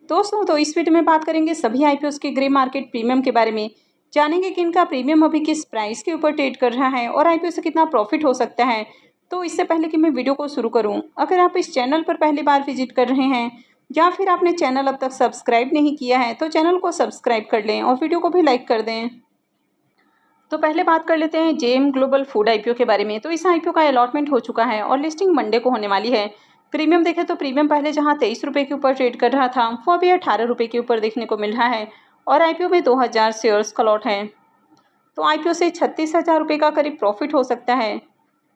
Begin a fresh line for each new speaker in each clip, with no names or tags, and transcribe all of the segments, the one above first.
दोस्तों तो इस वीडियो में बात करेंगे सभी आईपीओस के ग्रे मार्केट प्रीमियम के बारे में। जानेंगे कि इनका प्रीमियम अभी किस प्राइस के ऊपर ट्रेड कर रहा है और आईपीओ से कितना प्रॉफिट हो सकता है। तो इससे पहले कि मैं वीडियो को शुरू करूं, अगर आप इस चैनल पर पहली बार विजिट कर रहे हैं या फिर आपने चैनल अब तक सब्सक्राइब नहीं किया है तो चैनल को सब्सक्राइब कर लें और वीडियो को भी लाइक कर दें। तो पहले बात कर लेते हैं जेएम ग्लोबल फूड आईपीओ के बारे में। तो इस आईपीओ का अलॉटमेंट हो चुका है और लिस्टिंग मंडे को होने वाली है। प्रीमियम देखें तो प्रीमियम पहले जहां 23 रुपये के ऊपर ट्रेड कर रहा था वो अभी 18 रुपये के ऊपर देखने को मिल रहा है और आईपीओ में 2000 शेयर्स का लॉट है। तो आईपीओ से 36,000 रुपये का करीब प्रॉफिट हो सकता है।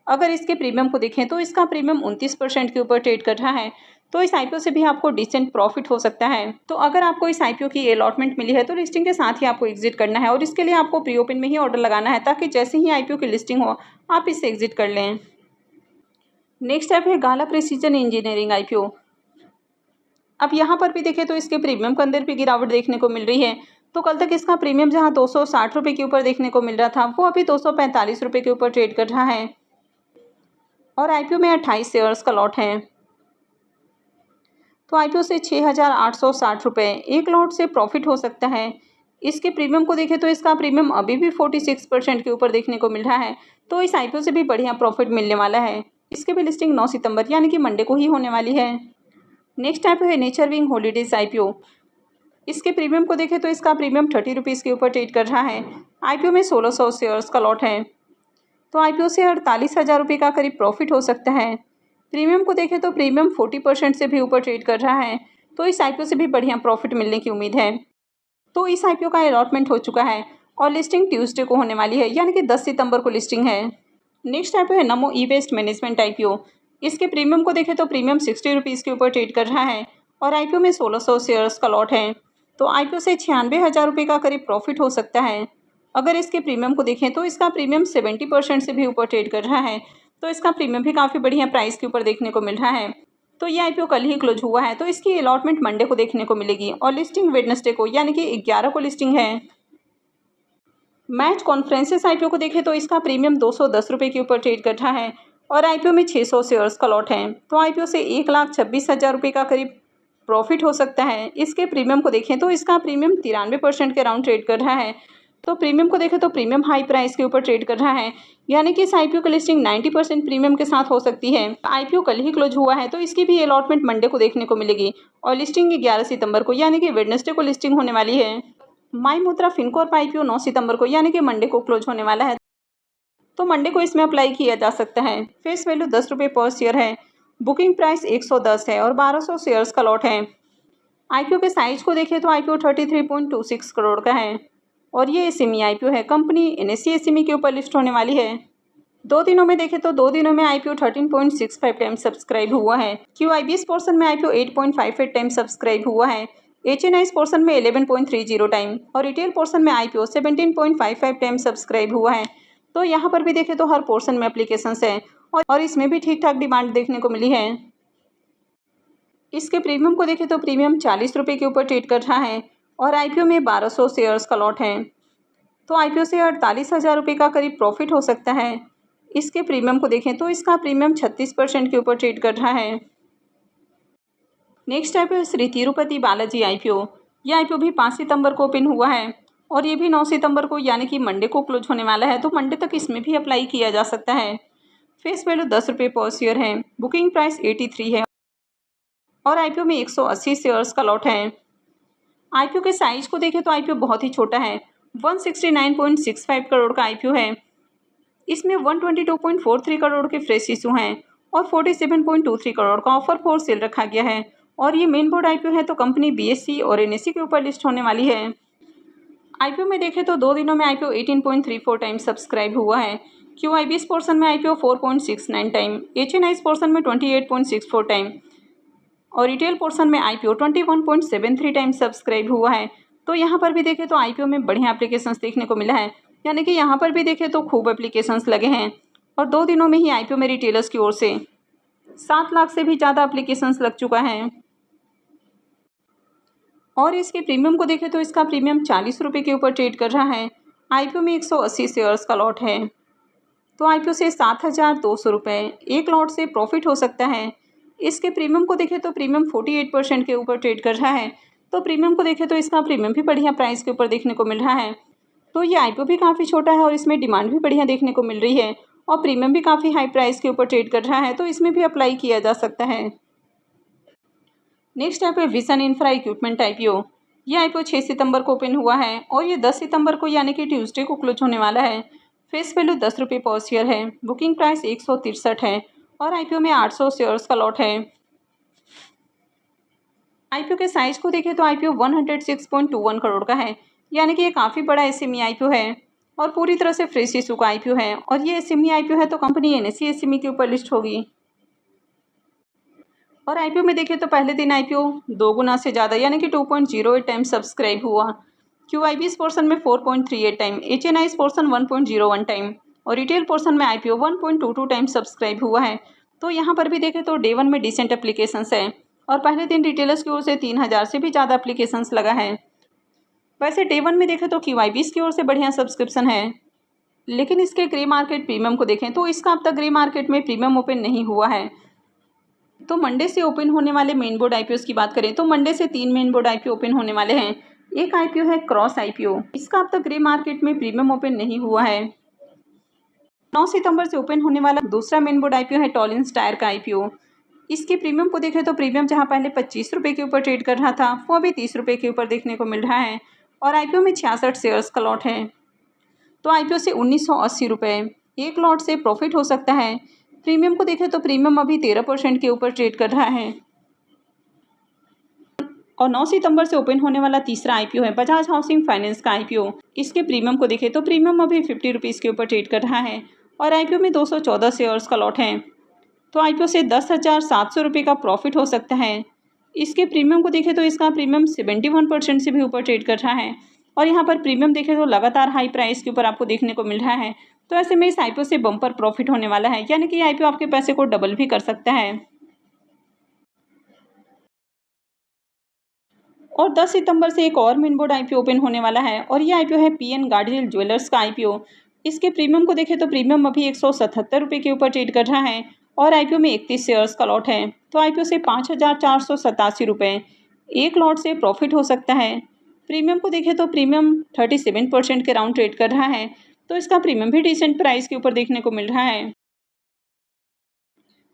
अगर इसके प्रीमियम को देखें तो इसका प्रीमियम 29% के ऊपर ट्रेड कर रहा है। तो इस आईपीओ से भी आपको डिसेंट प्रॉफिट हो सकता है। तो अगर आपको इस आईपीओ की अलॉटमेंट मिली है तो लिस्टिंग के साथ ही आपको एग्जिट करना है और इसके लिए आपको प्री ओपन में ही ऑर्डर लगाना है ताकि जैसे ही आईपीओ की लिस्टिंग हो आप इससे एग्जिट कर लें। नेक्स्ट ऐप है गाला प्रिसीजन इंजीनियरिंग आईपीओ। अब यहाँ पर भी देखें तो इसके प्रीमियम के अंदर भी गिरावट देखने को मिल रही है। तो कल तक इसका प्रीमियम जहाँ 260 रुपये के ऊपर देखने को मिल रहा था वो अभी 245 रुपये के ऊपर ट्रेड कर रहा है और आईपीओ में 28 शेयर्स का लॉट है। तो आईपीओ से 6,860 रुपये एक लॉट से प्रॉफिट हो सकता है। इसके प्रीमियम को देखें तो इसका प्रीमियम अभी भी 46% के ऊपर देखने को मिल रहा है। तो इस आईपीओ से भी बढ़िया प्रॉफिट मिलने वाला है। इसके भी लिस्टिंग 9 सितंबर यानी कि मंडे को ही होने वाली है। नेक्स्ट आईपीओ है नेचर विंग हॉलीडेज आईपीओ। इसके प्रीमियम को देखें तो इसका प्रीमियम 30 रुपीज़ के ऊपर ट्रेड कर रहा है। आईपीओ में 1600 शेयर्स का लॉट है। तो आईपीओ से 48,000 रुपये का करीब प्रॉफिट हो सकता है। प्रीमियम को देखें तो प्रीमियम 40% से भी ऊपर ट्रेड कर रहा है। तो इस आईपीओ से भी बढ़िया प्रॉफिट मिलने की उम्मीद है। तो इस आईपीओ का अलॉटमेंट हो चुका है और लिस्टिंग ट्यूसडे को होने वाली है यानी कि 10 सितंबर को लिस्टिंग है। नेक्स्ट आईपीओ है नमो ई वेस्ट मैनेजमेंट आईपीओ। इसके प्रीमियम को देखें तो प्रीमियम 60 रुपीज़ के ऊपर ट्रेड कर रहा है और आईपीओ में 1600 शेयर्स का लॉट है। तो आईपीओ से 96,000 रुपये का करीब प्रॉफिट हो सकता है। अगर इसके प्रीमियम को देखें तो इसका प्रीमियम 70% से भी ऊपर ट्रेड कर रहा है। तो इसका प्रीमियम भी काफ़ी बढ़िया प्राइस के ऊपर देखने को मिल रहा है। तो ये आईपीओ कल ही क्लोज हुआ है तो इसकी अलॉटमेंट मंडे को देखने को मिलेगी और लिस्टिंग वेडनेसडे को यानी कि 11 को लिस्टिंग है। मैच कॉन्फ्रेंसेस आईपीओ को देखें तो इसका प्रीमियम 210 रुपये के ऊपर ट्रेड कर रहा है और आईपीओ में 600 शेयर्स का लॉट है। तो आईपीओ से 1,26,000 रुपये का करीब प्रॉफिट हो सकता है। इसके प्रीमियम को देखें तो इसका प्रीमियम 93% के अराउंड ट्रेड कर रहा है। तो प्रीमियम को देखें तो प्रीमियम हाई प्राइस के ऊपर ट्रेड कर रहा है यानी कि इस आईपीओ की लिस्टिंग 90% प्रीमियम के साथ हो सकती है। आईपीओ कल ही क्लोज हुआ है तो इसकी भी अलॉटमेंट मंडे को देखने को मिलेगी और लिस्टिंग 11 सितंबर को यानी कि वेडनेसडे को लिस्टिंग होने वाली है। माई मुद्रा फिनकॉर्प आईपीओ 9 सितंबर को यानी कि मंडे को क्लोज होने वाला है। तो मंडे को इसमें अप्लाई किया जा सकता है। फेस वैल्यू 10 रुपये पर शेयर है। बुकिंग प्राइस 110 है और 1200 शेयर्स का लॉट है। आईपीओ के साइज को देखें तो आईपीओ 33.26 करोड़ का है और ये एसएमई आईपीओ है। कंपनी एनएसई एसएमई के ऊपर लिस्ट होने वाली है। 2 दिनों में देखें तो 2 दिनों में आईपीओ 13.65 टाइम्स सब्सक्राइब हुआ है। क्यूआईबीएस पोर्शन में आईपीओ 8.58 टाइम्स सब्सक्राइब हुआ है। एचएनआईस पोर्शन में 11.30 टाइम और रिटेल पोर्शन में आईपीओ 17.55 टाइम सब्सक्राइब हुआ है। तो यहाँ पर भी देखें तो हर पोर्शन में एप्लीकेशंस हैं और इसमें भी ठीक ठाक डिमांड देखने को मिली है। इसके प्रीमियम को देखें तो प्रीमियम 40 रुपये के ऊपर ट्रेड कर रहा है और आईपीओ में 1200 शेयर्स का लॉट है। तो आईपीओ से 48,000 रुपये का करीब प्रॉफिट हो सकता है। इसके प्रीमियम को देखें तो इसका प्रीमियम 36% के ऊपर ट्रेड कर रहा है। Next IPO Shri Tirupati Balaji IPO. यह आईपीओ भी 5 सितंबर को ओपन हुआ है और ये भी 9 सितंबर को यानी कि मंडे को क्लोज होने वाला है। तो मंडे तक इसमें भी अप्लाई किया जा सकता है। फेस वैल्यू 10 रुपये पर शेयर है। बुकिंग प्राइस 83 है और आईपीओ में 180 शेयर्स का लॉट है। आईपीओ के साइज को देखें तो आईपीओ बहुत ही छोटा है। 169.65 करोड़ का आईपीओ है। इसमें 122.43 करोड़ के फ्रेश इशू हैं और 47.23 करोड़ का ऑफर फॉर सेल रखा गया है और ये मेन बोर्ड आईपीओ है। तो कंपनी बीएससी और एनएससी के ऊपर लिस्ट होने वाली है। आईपीओ में देखें तो 2 दिनों में आईपीओ 18.34 टाइम सब्सक्राइब हुआ है। क्यूआईबीएस पोर्शन में आईपीओ 4.69 टाइम, एचएनआईस पोर्शन में 28.64 टाइम और रिटेल पोर्शन में आईपीओ 21.73 टाइम सब्सक्राइब हुआ है। तो यहाँ पर भी देखें तो आईपीओ में बढ़िया एप्लीकेशंस देखने को मिला है यानी कि यहाँ पर भी देखें तो खूब एप्लीकेशंस लगे हैं और 2 दिनों में ही आईपीओ में रिटेलर्स की ओर से 7 लाख से भी ज़्यादा एप्लीकेशंस लग चुका है। और इसके प्रीमियम को देखें तो इसका प्रीमियम 40 रुपये के ऊपर ट्रेड कर रहा है। आईपीओ में 180 शेयर्स का लॉट है। तो आईपीओ से 7,200 रुपये एक लॉट से प्रॉफिट हो सकता है। इसके प्रीमियम को देखें तो प्रीमियम 48% के ऊपर ट्रेड कर रहा है। तो प्रीमियम को देखें तो इसका प्रीमियम भी बढ़िया प्राइस के ऊपर देखने को मिल रहा है। तो ये आईपीओ भी काफ़ी छोटा है और इसमें डिमांड भी बढ़िया देखने को मिल रही है और प्रीमियम भी काफ़ी हाई प्राइस के ऊपर ट्रेड कर रहा है, तो इसमें भी अप्लाई किया जा सकता है। नेक्स्ट है विजन इंफ्रा इक्विपमेंट आईपीओ। ये आईपीओ 6 सितंबर को ओपन हुआ है और ये 10 सितंबर को यानी कि ट्यूसडे को क्लोज होने वाला है। फेस वैल्यू 10 रुपये पर शेयर है। बुकिंग प्राइस 163 है और आईपीओ में 800 शेयर्स का लॉट है। आईपीओ के साइज को देखें तो आईपीओ 106.21 करोड़ का है, यानी कि ये काफ़ी बड़ा एसएमई आईपीओ है और पूरी तरह से फ्रेश इशू का आईपीओ है। और ये एसएमई आईपीओ है तो कंपनी एनएसई एसएमई के ऊपर लिस्ट होगी। और आईपीओ में देखें तो पहले दिन आईपीओ 2 गुना से ज़्यादा यानी कि 2.08 टाइम सब्सक्राइब हुआ। क्यूआईबीएस पोर्शन में 4.38 टाइम, एचएनआईएस पोर्शन 1.01 टाइम और रिटेल पोर्शन में आईपीओ 1.22 टाइम सब्सक्राइब हुआ है। तो यहाँ पर भी देखें तो डे 1 में डिसेंट एप्लीकेशंस है और पहले दिन रिटेलर्स की ओर से 3000 से भी ज़्यादा एप्लीकेशंस लगा है। वैसे डे 1 में देखें तो क्यूआईबीएस की ओर से बढ़िया सब्सक्रिप्शन है, लेकिन इसके ग्रे मार्केट प्रीमियम को देखें तो इसका अब तक ग्रे मार्केट में प्रीमियम ओपन नहीं हुआ है। तो मंडे से ओपन होने वाले मेन बोर्ड आईपीओ की बात करें तो मंडे से 3 मेन बोर्ड आईपीओ ओपन होने वाले हैं। एक आईपीओ है क्रॉस आईपीओ, इसका अब तक ग्रे मार्केट में प्रीमियम ओपन नहीं हुआ है। 9 सितंबर से ओपन होने वाला दूसरा मेन बोर्ड आईपीओ है टॉलिन्स टायर का आईपीओ। इसके प्रीमियम को देखें तो प्रीमियम जहां पहले 25 रुपये के ऊपर ट्रेड कर रहा था वो अभी 30 रुपये के ऊपर देखने को मिल रहा है और आईपीओ में 66 शेयर्स का लॉट है। तो आईपीओ से 1980 रुपये एक लॉट से प्रॉफिट हो सकता है। प्रीमियम को देखें तो प्रीमियम अभी 13% के ऊपर ट्रेड कर रहा है। और 9 सितंबर से ओपन होने वाला तीसरा आईपीओ है बजाज हाउसिंग फाइनेंस का आईपीओ। इसके प्रीमियम को देखें तो प्रीमियम अभी 50 रुपीज़ के ऊपर ट्रेड कर रहा है और आईपीओ में 214 शेयर्स का लॉट है। तो आईपीओ से 10,700 रुपये का प्रॉफिट हो सकता है। इसके प्रीमियम को देखें तो इसका प्रीमियम 71% से भी ऊपर ट्रेड कर रहा है और यहाँ पर प्रीमियम देखें तो लगातार हाई प्राइस के ऊपर आपको देखने को मिल रहा है। तो ऐसे में इस आईपीओ से बम्पर प्रॉफिट होने वाला है, यानी कि आईपीओ आपके पैसे को डबल भी कर सकता है। और 10 सितंबर से एक और मेन बोर्ड आईपीओ ओपन होने वाला है और ये आईपीओ है पीएन गार्डनियर ज्वेलर्स का आईपीओ। इसके प्रीमियम को देखें तो प्रीमियम अभी 177 रुपये के ऊपर ट्रेड कर रहा है और आईपीओ में 31 शेयर्स का लॉट है। तो आईपीओ से 5,487 रुपये एक लॉट से प्रॉफिट हो सकता है। प्रीमियम को देखें तो प्रीमियम 37% के राउंड ट्रेड कर रहा है, तो इसका प्रीमियम भी डिसेंट प्राइस के ऊपर देखने को मिल रहा है।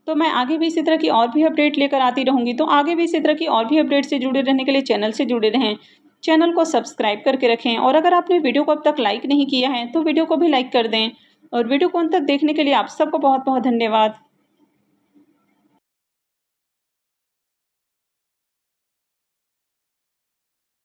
तो मैं आगे भी इसी तरह की और भी अपडेट लेकर आती रहूँगी। तो आगे भी इसी तरह की और भी अपडेट से जुड़े रहने के लिए चैनल से जुड़े रहें, चैनल को सब्सक्राइब करके रखें और अगर आपने वीडियो को अब तक लाइक नहीं किया है तो वीडियो को भी लाइक कर दें। और वीडियो को अंत तक देखने के लिए आप सबको बहुत बहुत धन्यवाद।